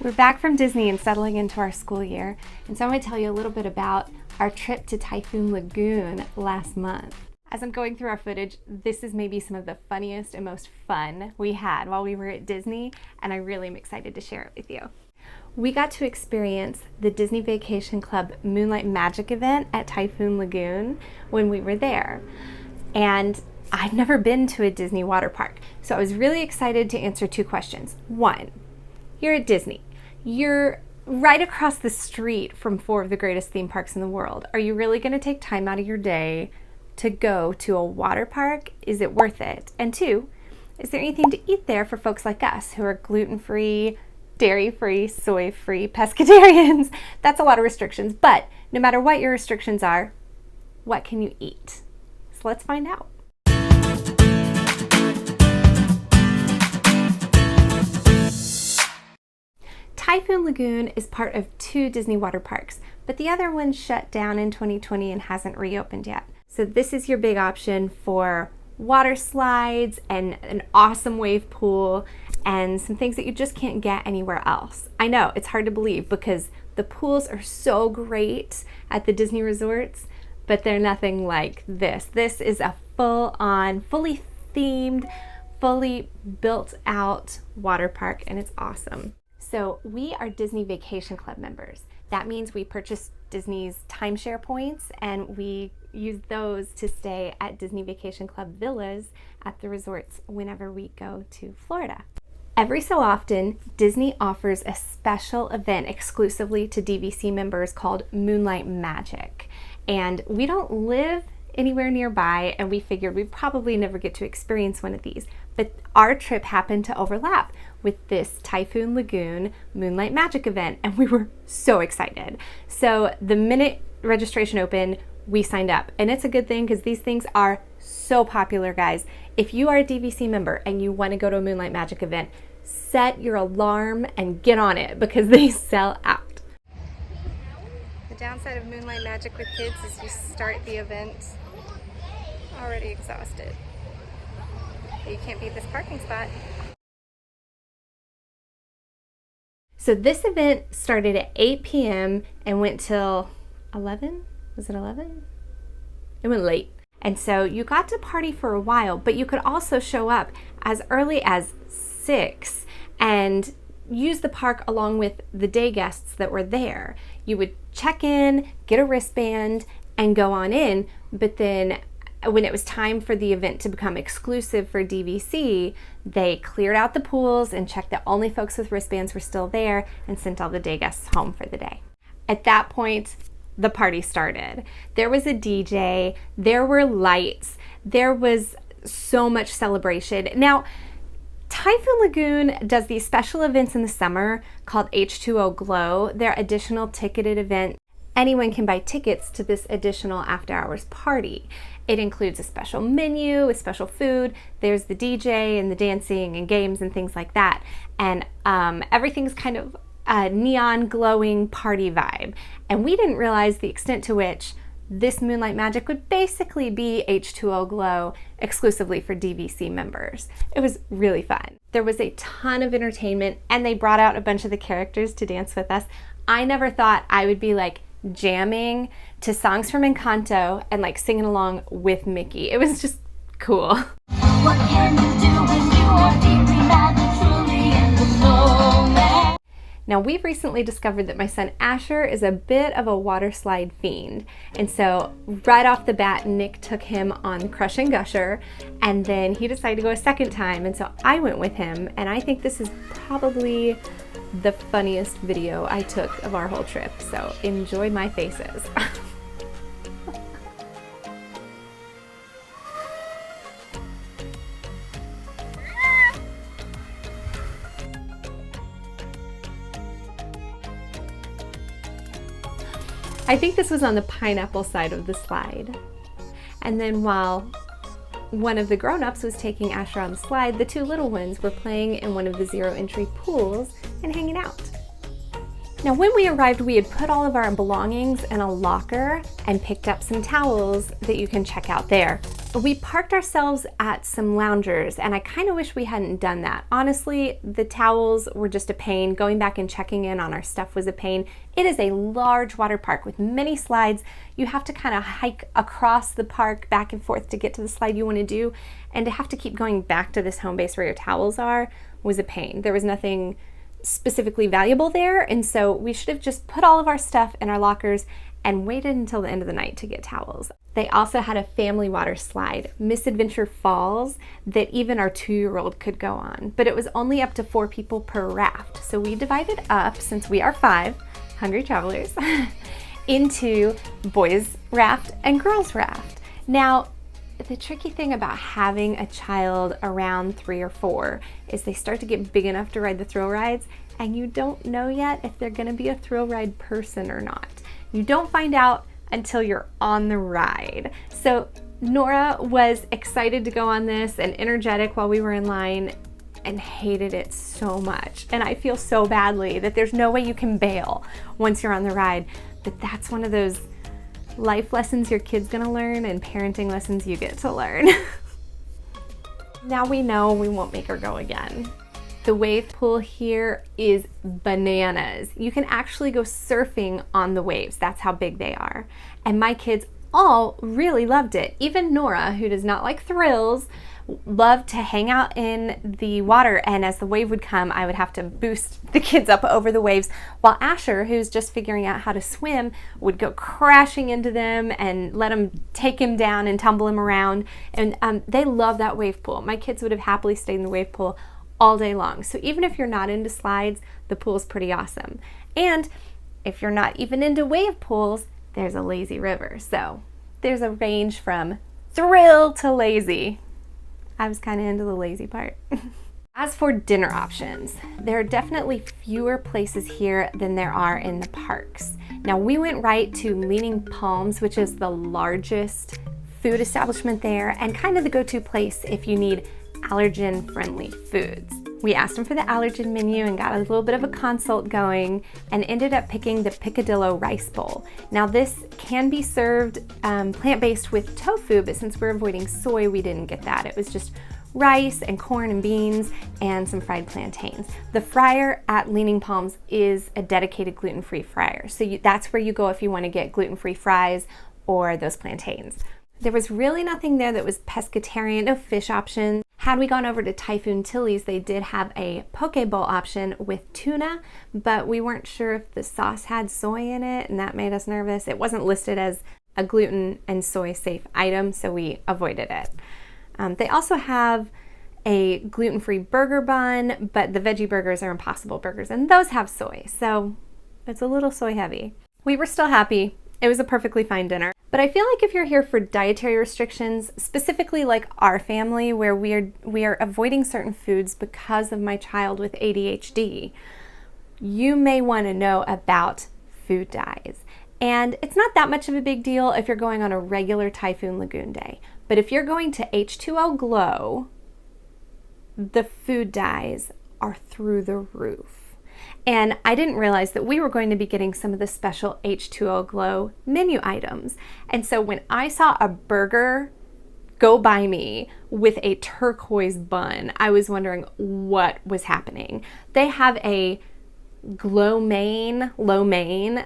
We're back from Disney and settling into our school year, and so I'm going to tell you a little bit about our trip to Typhoon Lagoon last month. As I'm going through our footage, this is maybe some of the funniest and most fun we had while we were at Disney, and I really am excited to share it with you. We got to experience the Disney Vacation Club Moonlight Magic event at Typhoon Lagoon when we were there. And I've never been to a Disney water park, so I was really excited to answer two questions. One, you're at Disney. You're right across the street from four of the greatest theme parks in the world. Are you really going to take time out of your day to go to a water park? Is it worth it? And two, is there anything to eat there for folks like us who are gluten-free, dairy-free, soy-free pescatarians? That's a lot of restrictions, but no matter what your restrictions are, what can you eat? So let's find out. Typhoon Lagoon is part of two Disney water parks, but the other one shut down in 2020 and hasn't reopened yet. So this is your big option for water slides and an awesome wave pool and some things that you just can't get anywhere else. I know, it's hard to believe because the pools are so great at the Disney resorts, but they're nothing like this. This is a full-on, fully themed, fully built out water park, and it's awesome. So we are Disney Vacation Club members. That means we purchase Disney's timeshare points and we use those to stay at Disney Vacation Club villas at the resorts whenever we go to Florida. Every so often, Disney offers a special event exclusively to DVC members called Moonlight Magic. And we don't live anywhere nearby, and we figured we'd probably never get to experience one of these. But our trip happened to overlap with this Typhoon Lagoon Moonlight Magic event, and we were so excited. So the minute registration opened, we signed up. And it's a good thing because these things are so popular, guys. If you are a DVC member and you want to go to a Moonlight Magic event, set your alarm and get on it because they sell out. The downside of Moonlight Magic with kids is you start the event already exhausted. You can't beat this parking spot. So this event started at 8 p.m. and went till 11? Was it 11? It went late. And so you got to party for a while, but you could also show up as early as 6 and use the park along with the day guests that were there. You would check in, get a wristband, and go on in, but then when it was time for the event to become exclusive for DVC, they cleared out the pools and checked that only folks with wristbands were still there and sent all the day guests home for the day. At that point, the party started. There was a DJ, there were lights, there was so much celebration. Now, Typhoon Lagoon does these special events in the summer called H2O Glow. They're additional ticketed events. Anyone can buy tickets to this additional after-hours party. It includes a special menu with special food. There's the DJ and the dancing and games and things like that. And everything's kind of a neon glowing party vibe. And we didn't realize the extent to which this Moonlight Magic would basically be H2O Glow exclusively for DVC members. It was really fun. There was a ton of entertainment and they brought out a bunch of the characters to dance with us. I never thought I would be like jamming to songs from Encanto and like singing along with Mickey. It was just cool. What can you do when you are deeply mad and truly in the moment? Now we've recently discovered that my son Asher is a bit of a water slide fiend. And so right off the bat, Nick took him on Crushin Gusher, and then he decided to go a second time. And so I went with him, and I think this is probably the funniest video I took of our whole trip, so enjoy my faces. I think this was on the pineapple side of the slide. And then while one of the grown-ups was taking Asher on the slide, the two little ones were playing in one of the zero entry pools and hanging out. Now when we arrived, we had put all of our belongings in a locker and picked up some towels that you can check out there. We parked ourselves at some loungers, and I kind of wish we hadn't done that. Honestly, the towels were just a pain. Going back and checking in on our stuff was a pain. It is a large water park with many slides. You have to kind of hike across the park back and forth to get to the slide you want to do, and to have to keep going back to this home base where your towels are was a pain. There was nothing specifically valuable there, and so we should have just put all of our stuff in our lockers and waited until the end of the night to get towels. They also had a family water slide, Misadventure Falls, that even our 2-year-old could go on, but it was only up to 4 people per raft. So we divided up, since we are 5 hungry travelers, into boys raft and girls raft. Now, the tricky thing about having a child around 3 or 4 is they start to get big enough to ride the thrill rides, and you don't know yet if they're gonna be a thrill ride person or not. You don't find out until you're on the ride. So Nora was excited to go on this and energetic while we were in line, and hated it so much. And I feel so badly that there's no way you can bail once you're on the ride, but that's one of those life lessons your kid's gonna learn and parenting lessons you get to learn. Now we know we won't make her go again. The wave pool here is bananas. You can actually go surfing on the waves. That's how big they are. And my kids all really loved it. Even Nora, who does not like thrills, loved to hang out in the water, and as the wave would come, I would have to boost the kids up over the waves, while Asher, who's just figuring out how to swim, would go crashing into them and let them take him down and tumble him around. And they love that wave pool. My kids would have happily stayed in the wave pool all day long. So even if you're not into slides, the pool is pretty awesome. And if you're not even into wave pools, there's a lazy river. So there's a range from thrill to lazy. I was kind of into the lazy part. As for dinner options, there are definitely fewer places here than there are in the parks. Now we went right to Leaning Palms, which is the largest food establishment there and kind of the go-to place if you need allergen-friendly foods. We asked them for the allergen menu and got a little bit of a consult going and ended up picking the picadillo rice bowl. Now this can be served plant-based with tofu, but since we're avoiding soy, we didn't get that. It was just rice and corn and beans and some fried plantains. The fryer at Leaning Palms is a dedicated gluten-free fryer. So that's where you go if you want to get gluten-free fries or those plantains. There was really nothing there that was pescatarian, no fish options. Had we gone over to Typhoon Tilly's, they did have a poke bowl option with tuna, but we weren't sure if the sauce had soy in it, and that made us nervous. It wasn't listed as a gluten and soy safe item, so we avoided it. They also have a gluten-free burger bun, but the veggie burgers are Impossible Burgers, and those have soy, so it's a little soy heavy. We were still happy. It was a perfectly fine dinner. But I feel like if you're here for dietary restrictions, specifically like our family, where we are avoiding certain foods because of my child with ADHD, you may want to know about food dyes. And it's not that much of a big deal if you're going on a regular Typhoon Lagoon day. But if you're going to H2O Glow, the food dyes are through the roof. And I didn't realize that we were going to be getting some of the special H2O Glow menu items. And so when I saw a burger go by me with a turquoise bun, I was wondering what was happening. They have a lo mein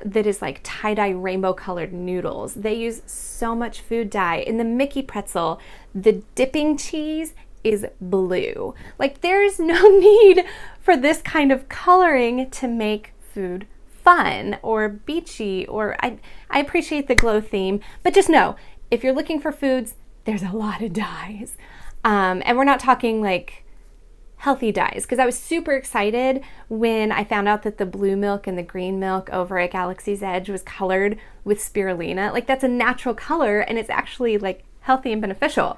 that is like tie-dye rainbow colored noodles. They use so much food dye. In the Mickey pretzel, the dipping cheese is blue. Like, there's no need for this kind of coloring to make food fun or beachy, or I appreciate the glow theme, but just know, if you're looking for foods, there's a lot of dyes. And we're not talking like healthy dyes, because I was super excited when I found out that the blue milk and the green milk over at Galaxy's Edge was colored with spirulina. Like, that's a natural color, and it's actually like healthy and beneficial.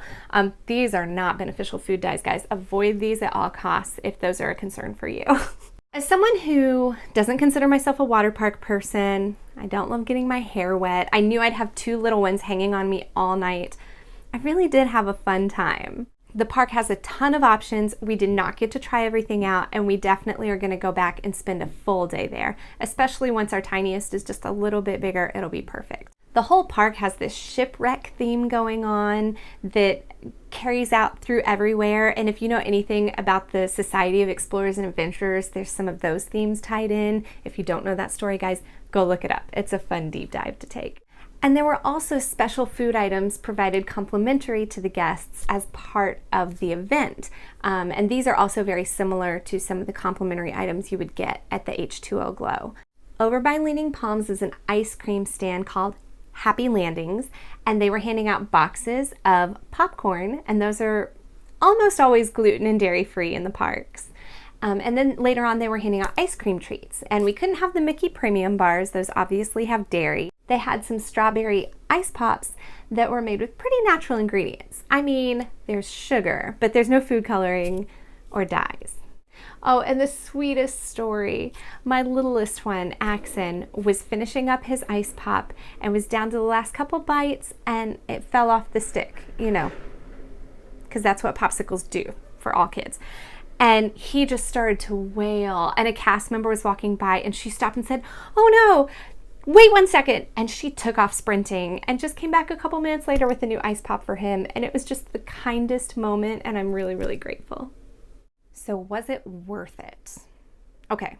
These are not beneficial food dyes, guys. Avoid these at all costs if those are a concern for you. As someone who doesn't consider myself a water park person, I don't love getting my hair wet. I knew I'd have 2 little ones hanging on me all night. I really did have a fun time. The park has a ton of options. We did not get to try everything out, and we definitely are going to go back and spend a full day there, especially once our tiniest is just a little bit bigger. It'll be perfect. The whole park has this shipwreck theme going on that carries out through everywhere. And if you know anything about the Society of Explorers and Adventurers, there's some of those themes tied in. If you don't know that story, guys, go look it up. It's a fun deep dive to take. And there were also special food items provided complimentary to the guests as part of the event. And these are also very similar to some of the complimentary items you would get at the H2O Glow. Over by Leaning Palms is an ice cream stand called Happy Landings, and they were handing out boxes of popcorn, and those are almost always gluten and dairy free in the parks. And then later on they were handing out ice cream treats, and we couldn't have the Mickey Premium bars, those obviously have dairy. They had some strawberry ice pops that were made with pretty natural ingredients. I mean, there's sugar, but there's no food coloring or dyes. Oh, and the sweetest story, my littlest one, Axon, was finishing up his ice pop and was down to the last couple bites and it fell off the stick, you know, because that's what popsicles do for all kids. And he just started to wail, and a cast member was walking by and she stopped and said, "Oh no, wait 1 second." And she took off sprinting and just came back a couple minutes later with a new ice pop for him. And it was just the kindest moment, and I'm really, really grateful. So was it worth it? Okay,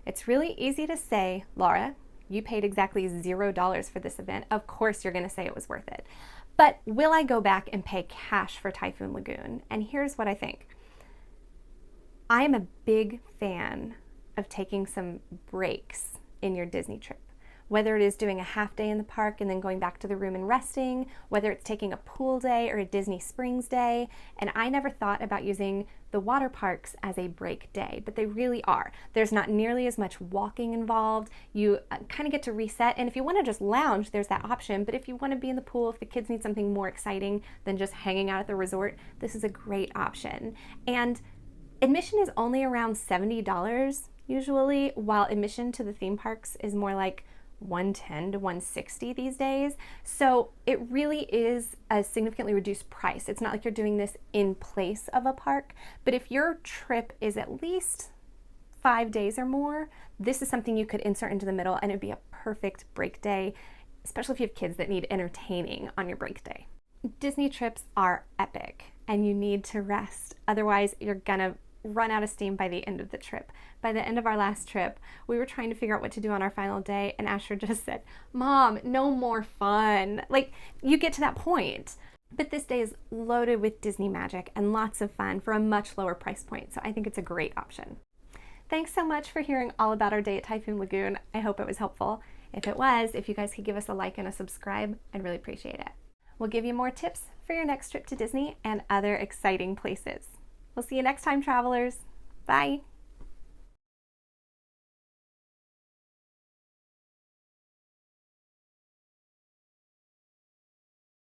it's really easy to say, Laura, you paid exactly $0 for this event. Of course you're gonna say it was worth it. But will I go back and pay cash for Typhoon Lagoon? And here's what I think. I am a big fan of taking some breaks in your Disney trip. Whether it is doing a half day in the park and then going back to the room and resting, whether it's taking a pool day or a Disney Springs day. And I never thought about using the water parks as a break day, but they really are. There's not nearly as much walking involved. You kind of get to reset. And if you want to just lounge, there's that option. But if you want to be in the pool, if the kids need something more exciting than just hanging out at the resort, this is a great option. And admission is only around $70 usually, while admission to the theme parks is more like $110 to $160 these days. So it really is a significantly reduced price. It's not like you're doing this in place of a park, but if your trip is at least 5 days or more, this is something you could insert into the middle and it'd be a perfect break day, especially if you have kids that need entertaining on your break day. Disney trips are epic and you need to rest. Otherwise, you're gonna run out of steam by the end of the trip. By the end of our last trip, we were trying to figure out what to do on our final day, and Asher just said, "Mom, no more fun." Like, you get to that point. But this day is loaded with Disney magic and lots of fun for a much lower price point, so I think it's a great option. Thanks so much for hearing all about our day at Typhoon Lagoon. I hope it was helpful. If it was, if you guys could give us a like and a subscribe, I'd really appreciate it. We'll give you more tips for your next trip to Disney and other exciting places. We'll see you next time, travelers. Bye.